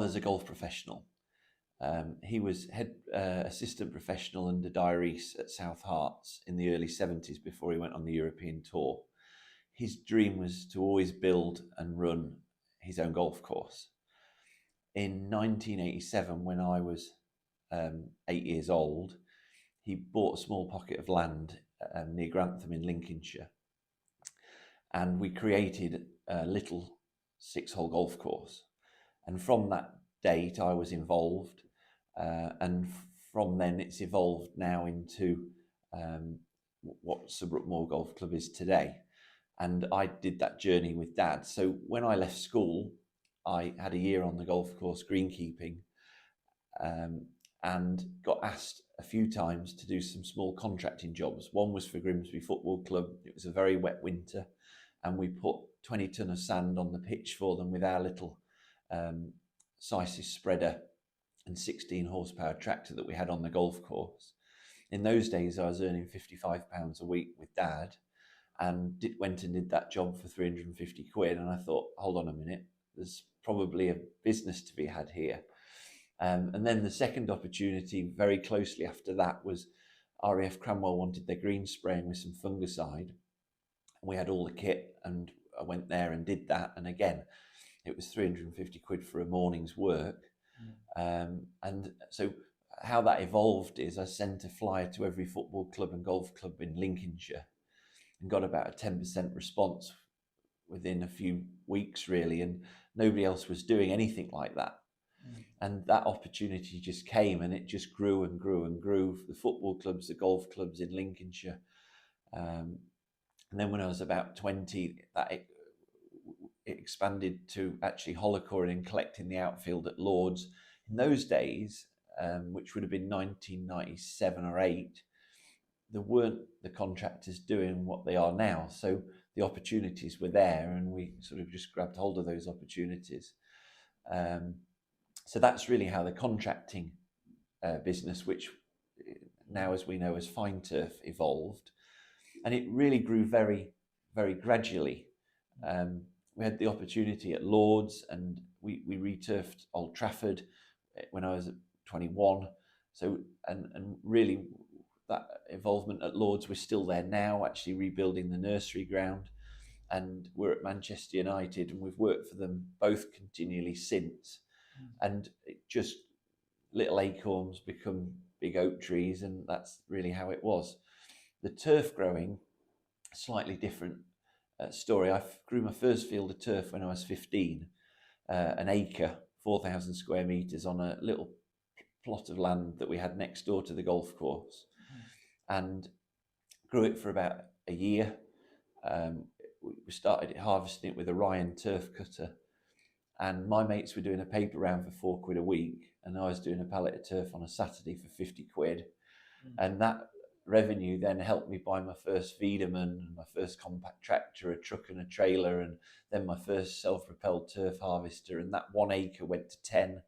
father's a golf professional. He was head assistant professional under Diaries at South Hearts in the early 70s before he went on the European tour. His dream was to always build and run his own golf course. In 1987, when I was 8 years old, he bought a small pocket of land near Grantham in Lincolnshire, and we created a little 6-hole golf course. And from that date, I was involved, and from then it's evolved now into what Subbrook Moor Golf Club is today. And I did that journey with Dad. So when I left school, I had a year on the golf course greenkeeping, and got asked a few times to do some small contracting jobs. One was for Grimsby Football Club. It was a very wet winter, and we put 20 tonne of sand on the pitch for them with our little Sysis spreader and 16 horsepower tractor that we had on the golf course. In those days, I was earning £55 a week with Dad, and went and did that job for 350 quid. And I thought, hold on a minute, there's probably a business to be had here. And then the second opportunity very closely after that was RAF Cranwell wanted their green spraying with some fungicide. We had all the kit, and I went there and did that. And again, it was 350 quid for a morning's work. And so how that evolved is I sent a flyer to every football club and golf club in Lincolnshire and got about a 10% response within a few weeks, really. And nobody else was doing anything like that. And that opportunity just came, and it just grew and grew and grew. The football clubs, the golf clubs in Lincolnshire. And then when I was about 20, it expanded to actually holocoring and collecting the outfield at Lords. In those days, which would have been 1997 or 8, there weren't the contractors doing what they are now. So the opportunities were there, and we sort of just grabbed hold of those opportunities. So that's really how the contracting business, which now, as we know, as Fine Turf, evolved. And it really grew very, very gradually. We had the opportunity at Lords, and we returfed Old Trafford when I was 21. So, and really that involvement at Lords, we're still there now, actually rebuilding the nursery ground. And we're at Manchester United, and we've worked for them both continually since. And it just, little acorns become big oak trees, and that's really how it was. The turf growing, slightly different story. I grew my first field of turf when I was 15, an acre, 4,000 square metres on a little plot of land that we had next door to the golf course, and grew it for about a year. We started harvesting it with a Ryan turf cutter, and my mates were doing a paper round for £4 a week, and I was doing a pallet of turf on a Saturday for 50 quid. And that revenue then helped me buy my first Wiedemann, my first compact tractor, a truck and a trailer, and then my first self-propelled turf harvester. And that 1 acre went to 10,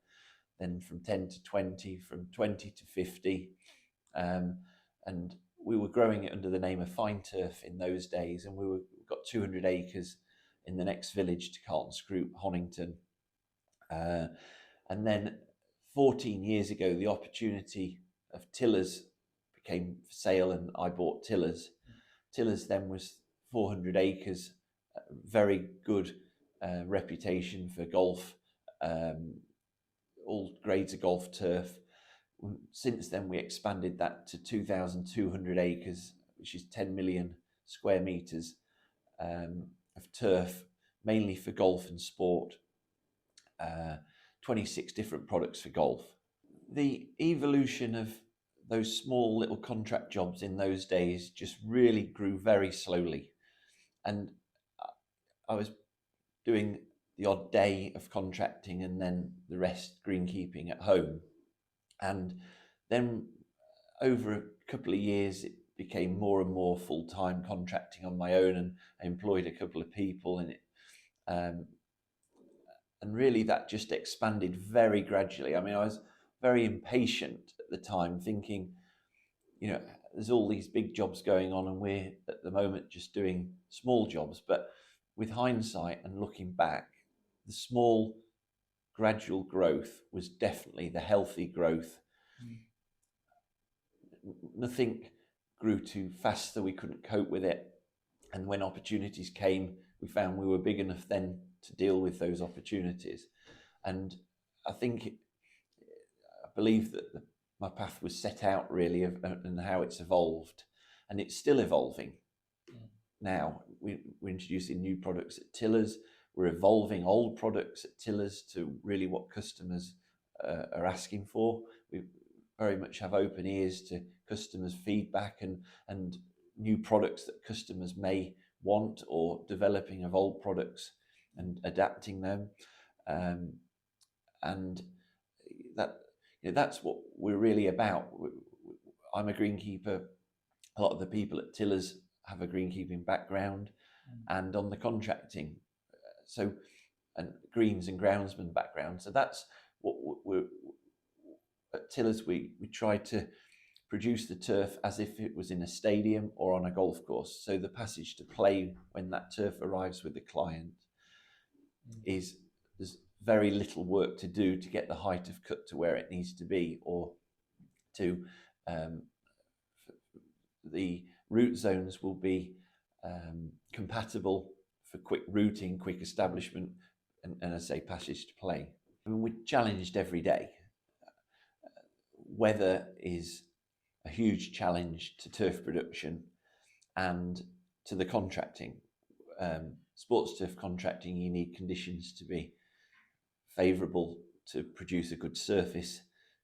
then from 10 to 20, from 20 to 50. And we were growing it under the name of Fine Turf in those days, and we got 200 acres in the next village to Carlton Scroop, Honington. And then 14 years ago, the opportunity of tillers became for sale, and I bought tillers. Tillers then was 400 acres, very good reputation for golf, all grades of golf turf. Since then, we expanded that to 2,200 acres, which is 10 million square metres of turf, mainly for golf and sport, 26 different products for golf. The evolution of those small little contract jobs in those days just really grew very slowly. And I was doing the odd day of contracting and then the rest greenkeeping at home. And then over a couple of years, it became more and more full-time contracting on my own, and I employed a couple of people in it. And really that just expanded very gradually. I mean, I was very impatient at the time, thinking, you know, there's all these big jobs going on, and we're at the moment just doing small jobs. But with hindsight and looking back, the small gradual growth was definitely the healthy growth. Nothing grew too fast that we couldn't cope with it. And when opportunities came, we found we were big enough then to deal with those opportunities. And I believe that my path was set out really and how it's evolved. And it's still evolving. Now, we're introducing new products at Tillers. We're evolving old products at Tillers to really what customers are asking for. We very much have open ears to customers' feedback and new products that customers may want, or developing of old products and adapting them. And that's what we're really about. I'm a greenkeeper. A lot of the people at Tillers have a greenkeeping background, and on the contracting, and greens and groundsman background. So that's what we're at Tillers. We try to produce the turf as if it was in a stadium or on a golf course. So the passage to play when that turf arrives with the client there's very little work to do to get the height of cut to where it needs to be, or to the root zones will be compatible for quick rooting, quick establishment, and I say passage to play. I mean, we're challenged every day. Weather is a huge challenge to turf production and to the contracting. Sports turf contracting, you need conditions to be favourable to produce a good surface,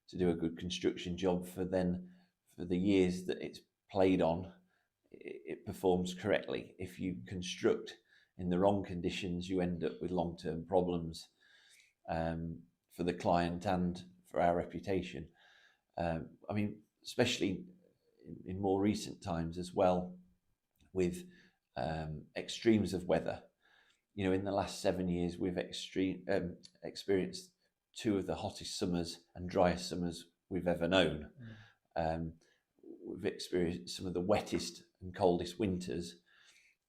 to do a good construction job for the years that it's played on, it performs correctly. If you construct in the wrong conditions, you end up with long-term problems for the client and for our reputation. I mean, especially in more recent times as well, with extremes of weather. You know, in the last 7 years, we've experienced two of the hottest summers and driest summers we've ever known. We've experienced some of the wettest and coldest winters,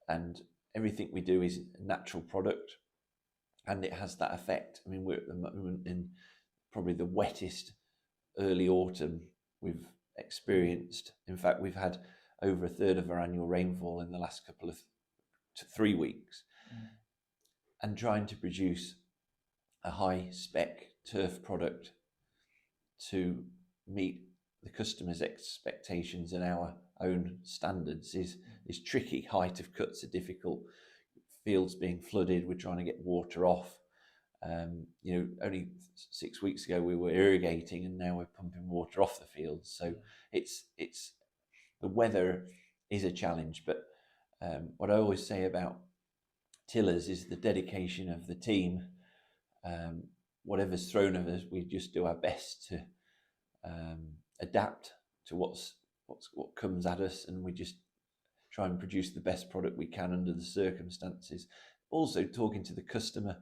and everything we do is a natural product, and it has that effect. I mean, we're at the moment in probably the wettest early autumn we've experienced. In fact, we've had over a third of our annual rainfall in the last couple of 3 weeks. And trying to produce a high spec turf product to meet the customer's expectations and our own standards is tricky. Height of cuts are difficult. Fields being flooded, we're trying to get water off. Only 6 weeks ago we were irrigating, and now we're pumping water off the fields. So it's the weather is a challenge. But what I always say about Tillers is the dedication of the team. Whatever's thrown at us, we just do our best to adapt to what comes at us, and we just try and produce the best product we can under the circumstances. Also, talking to the customer,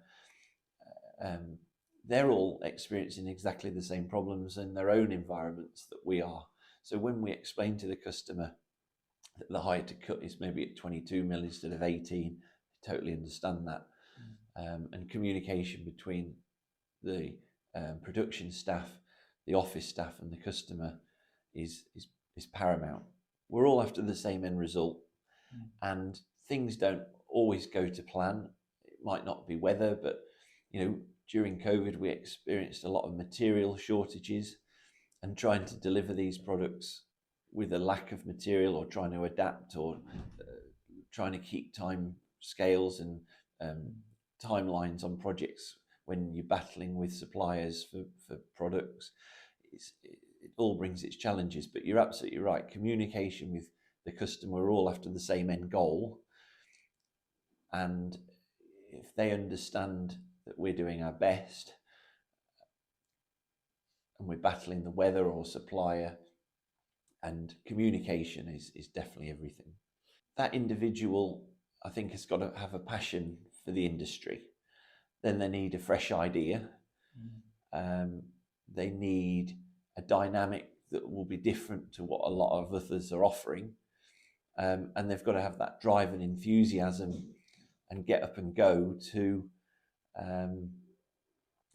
they're all experiencing exactly the same problems in their own environments that we are. So when we explain to the customer that the height to cut is maybe at 22 mil instead of 18, they totally understand that. And communication between the production staff, the office staff, and the customer is paramount. We're all after the same end result, and things don't always go to plan. It might not be weather, but during COVID we experienced a lot of material shortages, and trying to deliver these products with a lack of material, or trying to adapt, or trying to keep time scales and timelines on projects when you're battling with suppliers for products. It all brings its challenges, but you're absolutely right. Communication with the customer, we're all after the same end goal, and if they understand that we're doing our best and we're battling the weather or supplier, and communication is definitely everything. That individual, I think, has got to have a passion for the industry. Then they need a fresh idea. They need a dynamic that will be different to what a lot of others are offering. And they've got to have that drive and enthusiasm and get up and go to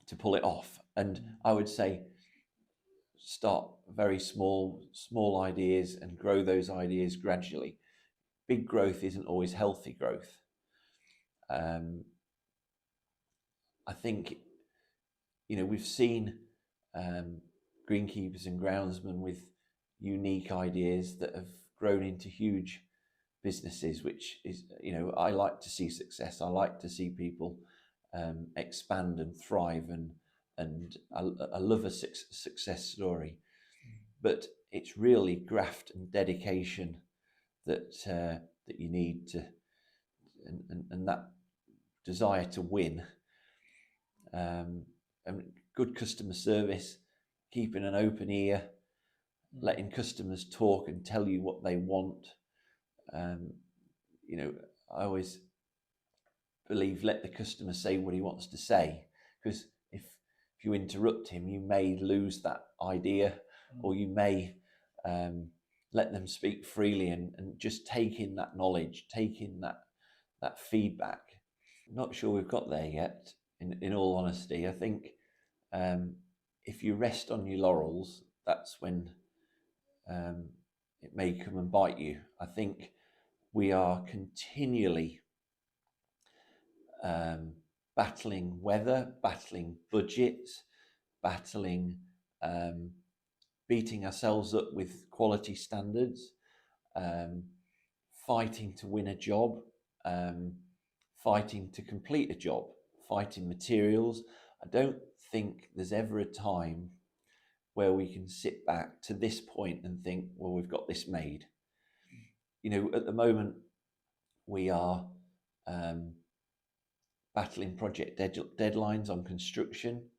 to pull it off. And I would say start very small ideas and grow those ideas gradually. Big growth isn't always healthy growth. I think, we've seen greenkeepers and groundsmen with unique ideas that have grown into huge businesses, which is, I like to see success. I like to see people expand and thrive, and I love a success story. But it's really graft and dedication that you need to, and that desire to win, and good customer service, keeping an open ear, letting customers talk and tell you what they want. I always believe let the customer say what he wants to say, because if you interrupt him, you may lose that idea, or you may let them speak freely and just take in that knowledge, take in that feedback. Not sure we've got there yet, in all honesty. I think if you rest on your laurels, that's when it may come and bite you. I think we are continually battling weather, battling budgets, battling beating ourselves up with quality standards, fighting to win a job, fighting to complete a job, fighting materials. I don't think there's ever a time where we can sit back to this point and think, well, we've got this made. At the moment, we are battling project deadlines on construction,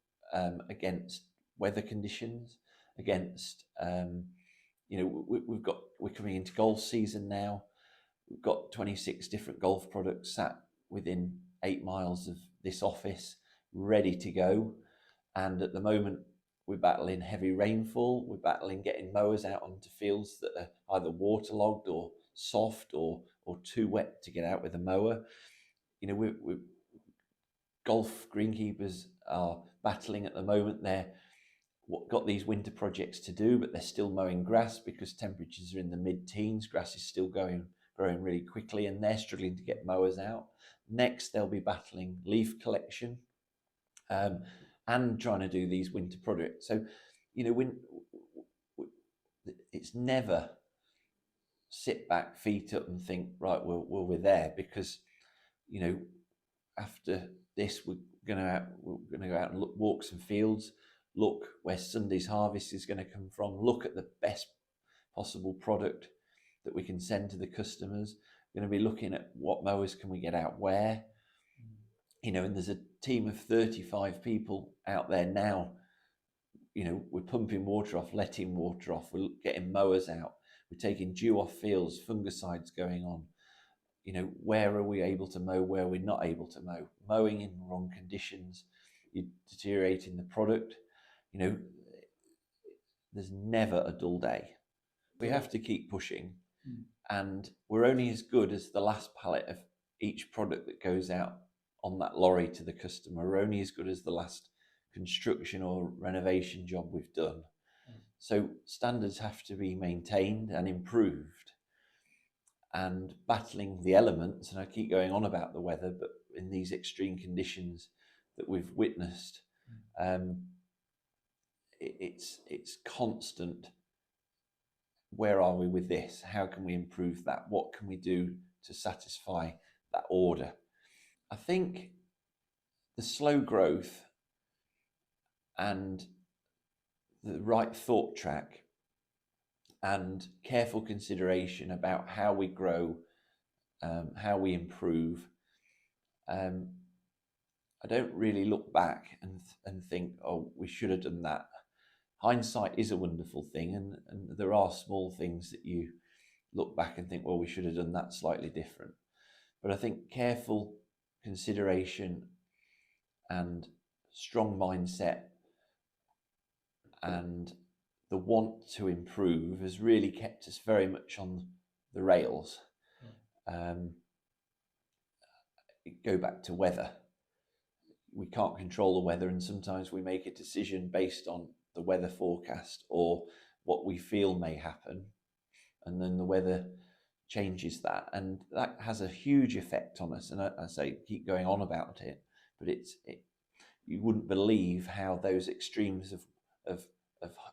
against weather conditions, against we're coming into golf season now. We've got 26 different golf products sat within 8 miles of this office, ready to go. And at the moment, we're battling heavy rainfall. We're battling getting mowers out onto fields that are either waterlogged or soft or too wet to get out with a mower. We're golf greenkeepers are battling at the moment. They're got these winter projects to do, but they're still mowing grass because temperatures are in the mid-teens. Grass is still growing really quickly, and they're struggling to get mowers out. Next, they'll be battling leaf collection, and trying to do these winter projects. So, when it's never sit back, feet up, and think, right, well, we're there, because after this, we're going to go out and walk some fields, look where Sunday's harvest is going to come from, look at the best possible product that we can send to the customers. We're going to be looking at what mowers can we get out where, and there's a team of 35 people out there now. We're pumping water off, letting water off, we're getting mowers out, we're taking dew off fields, fungicides going on. Where are we able to mow, where we're not able to mow? Mowing in wrong conditions, you're deteriorating the product. There's never a dull day. We have to keep pushing, and we're only as good as the last pallet of each product that goes out on that lorry to the customer. We're only as good as the last construction or renovation job we've done. So standards have to be maintained and improved, and battling the elements. And I keep going on about the weather, but in these extreme conditions that we've witnessed, it's constant. Where are we with this? How can we improve that? What can we do to satisfy that order? I think the slow growth and the right thought track and careful consideration about how we grow, how we improve. I don't really look back and think, oh, we should have done that. Hindsight is a wonderful thing, and there are small things that you look back and think, well, we should have done that slightly different. But I think careful consideration and strong mindset and the want to improve has really kept us very much on the rails. Go back to weather. we can't control the weather, and sometimes we make a decision based on the weather forecast or what we feel may happen, and then the weather changes that, and that has a huge effect on us. And I say keep going on about it, but you wouldn't believe how those extremes of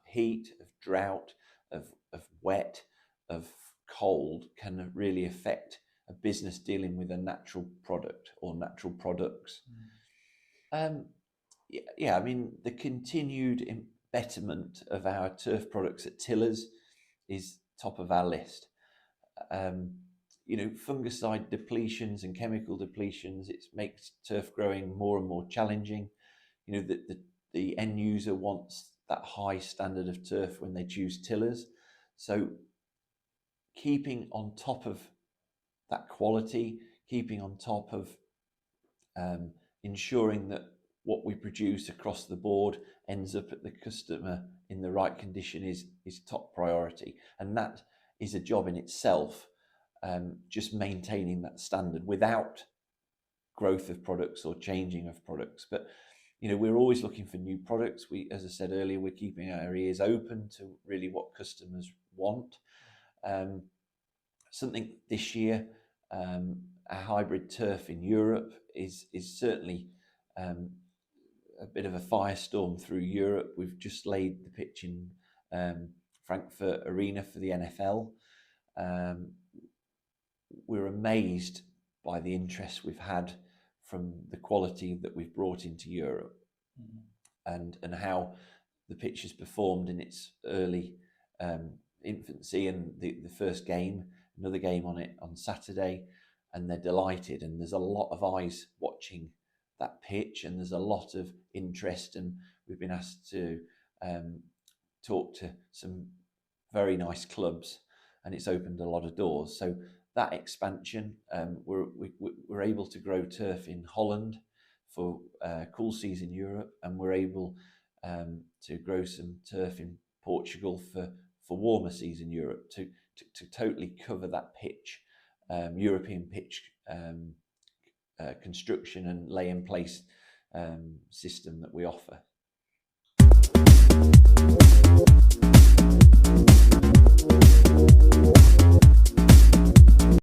heat, of drought, of wet, of cold can really affect a business dealing with a natural product or natural products. Yeah, I mean, the continued betterment of our turf products at tillers is top of our list. Fungicide depletions and chemical depletions, it makes turf growing more and more challenging. The end user wants that high standard of turf when they choose tillers. So keeping on top of that quality, keeping on top of ensuring that what we produce across the board ends up at the customer in the right condition is top priority. And that is a job in itself, just maintaining that standard without growth of products or changing of products. But we're always looking for new products. As I said earlier, we're keeping our ears open to really what customers want. Something this year, our hybrid turf in Europe is certainly a bit of a firestorm through Europe. We've just laid the pitch in Frankfurt Arena for the NFL. We're amazed by the interest we've had from the quality that we've brought into Europe, and how the pitch has performed in its early infancy, and the first game, another game on it on Saturday, and they're delighted, and there's a lot of eyes watching that pitch, and there's a lot of interest, and we've been asked to talk to some very nice clubs, and it's opened a lot of doors. So that expansion, we're able to grow turf in Holland for cool season Europe, and we're able to grow some turf in Portugal for warmer season Europe to totally cover that pitch, European pitch construction and lay in place system that we offer.